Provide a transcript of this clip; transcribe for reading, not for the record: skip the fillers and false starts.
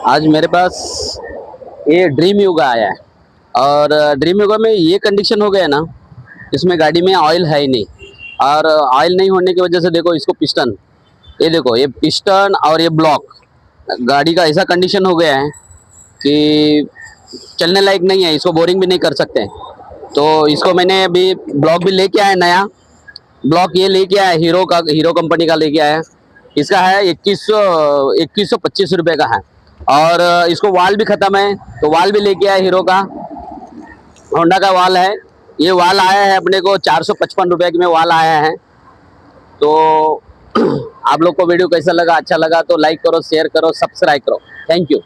आज मेरे पास ये ड्रीम युगा आया है और ड्रीम युगा में ये कंडीशन हो गया है ना, इसमें गाड़ी में ऑयल है ही नहीं। और ऑयल नहीं होने की वजह से देखो इसको पिस्टन, ये देखो ये पिस्टन और ये ब्लॉक गाड़ी का ऐसा कंडीशन हो गया है कि चलने लायक नहीं है, इसको बोरिंग भी नहीं कर सकते। तो इसको मैंने अभी ब्लॉक भी लेके आया, नया ब्लॉक ये लेके आया, हीरो कंपनी का लेके आया। इसका है 2125 रुपये का है। और इसको वाल भी ख़त्म है तो वाल भी लेके आया, हीरो का, होंडा का वाल है। ये वाल आया है अपने को 455 रुपये में वाल आया है। तो आप लोग को वीडियो कैसा लगा, अच्छा लगा तो लाइक करो, शेयर करो, सब्सक्राइब करो। Thank you.